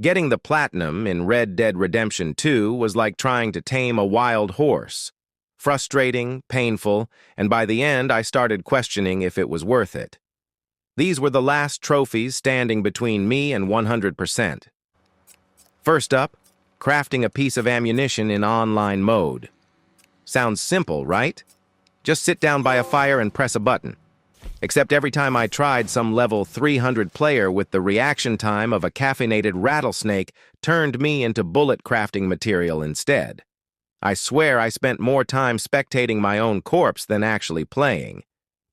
Getting the platinum in Red Dead Redemption 2 was like trying to tame a wild horse. Frustrating, painful, and by the end I started questioning if it was worth it. These were the last trophies standing between me and 100%. First up, crafting a piece of ammunition in online mode. Sounds simple, right? Just sit down by a fire and press a button. Except every time I tried, some level 300 player with the reaction time of a caffeinated rattlesnake turned me into bullet crafting material instead. I swear I spent more time spectating my own corpse than actually playing.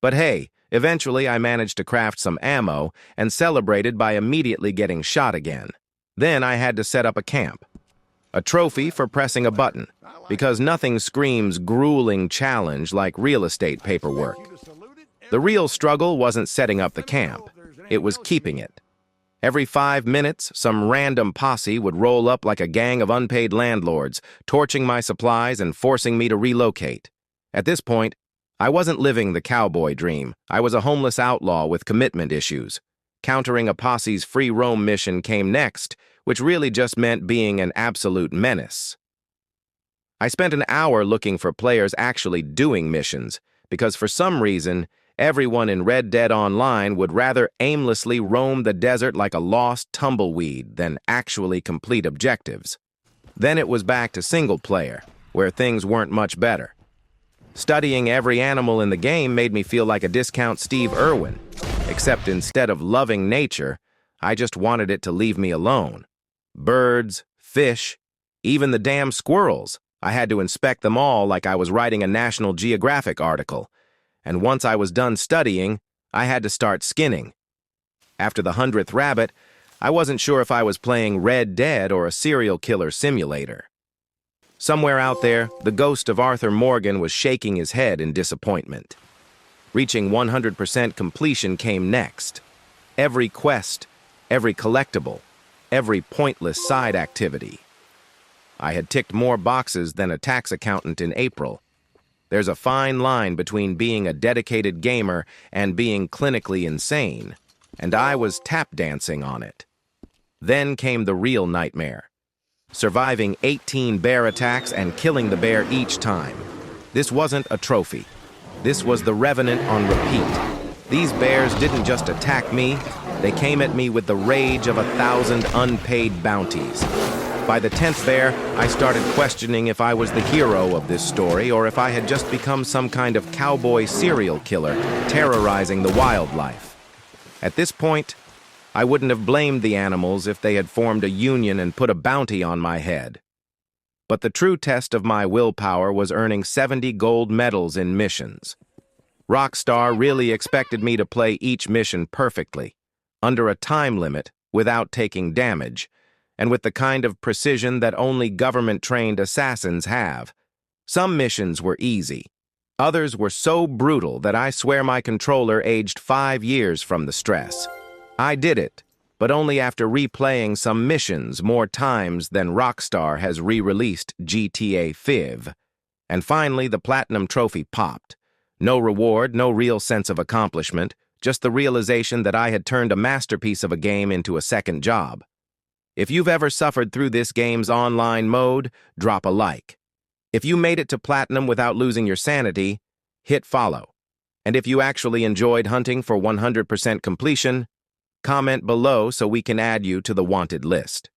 But hey, eventually I managed to craft some ammo and celebrated by immediately getting shot again. Then I had to set up a camp. A trophy for pressing a button, because nothing screams grueling challenge like real estate paperwork. The real struggle wasn't setting up the camp, it was keeping it. Every 5 minutes, some random posse would roll up like a gang of unpaid landlords, torching my supplies and forcing me to relocate. At this point, I wasn't living the cowboy dream. I was a homeless outlaw with commitment issues. Countering a posse's free roam mission came next, which really just meant being an absolute menace. I spent an hour looking for players actually doing missions, because for some reason, everyone in Red Dead Online would rather aimlessly roam the desert like a lost tumbleweed than actually complete objectives. Then it was back to single player, where things weren't much better. Studying every animal in the game made me feel like a discount Steve Irwin, except instead of loving nature, I just wanted it to leave me alone. Birds, fish, even the damn squirrels. I had to inspect them all like I was writing a National Geographic article. And once I was done studying, I had to start skinning. After the 100th rabbit, I wasn't sure if I was playing Red Dead or a serial killer simulator. Somewhere out there, the ghost of Arthur Morgan was shaking his head in disappointment. Reaching 100% completion came next. Every quest, every collectible, every pointless side activity. I had ticked more boxes than a tax accountant in April. There's a fine line between being a dedicated gamer and being clinically insane, and I was tap dancing on it. Then came the real nightmare. Surviving 18 bear attacks and killing the bear each time. This wasn't a trophy. This was the Revenant on repeat. These bears didn't just attack me, they came at me with the rage of 1,000 unpaid bounties. By the 10th bear, I started questioning if I was the hero of this story or if I had just become some kind of cowboy serial killer terrorizing the wildlife. At this point, I wouldn't have blamed the animals if they had formed a union and put a bounty on my head. But the true test of my willpower was earning 70 gold medals in missions. Rockstar really expected me to play each mission perfectly, under a time limit, without taking damage, and with the kind of precision that only government-trained assassins have. Some missions were easy. Others were so brutal that I swear my controller aged 5 years from the stress. I did it, but only after replaying some missions more times than Rockstar has re-released GTA 5. And finally, the Platinum Trophy popped. No reward, no real sense of accomplishment, just the realization that I had turned a masterpiece of a game into a second job. If you've ever suffered through this game's online mode, drop a like. If you made it to Platinum without losing your sanity, hit follow. And if you actually enjoyed hunting for 100% completion, comment below so we can add you to the wanted list.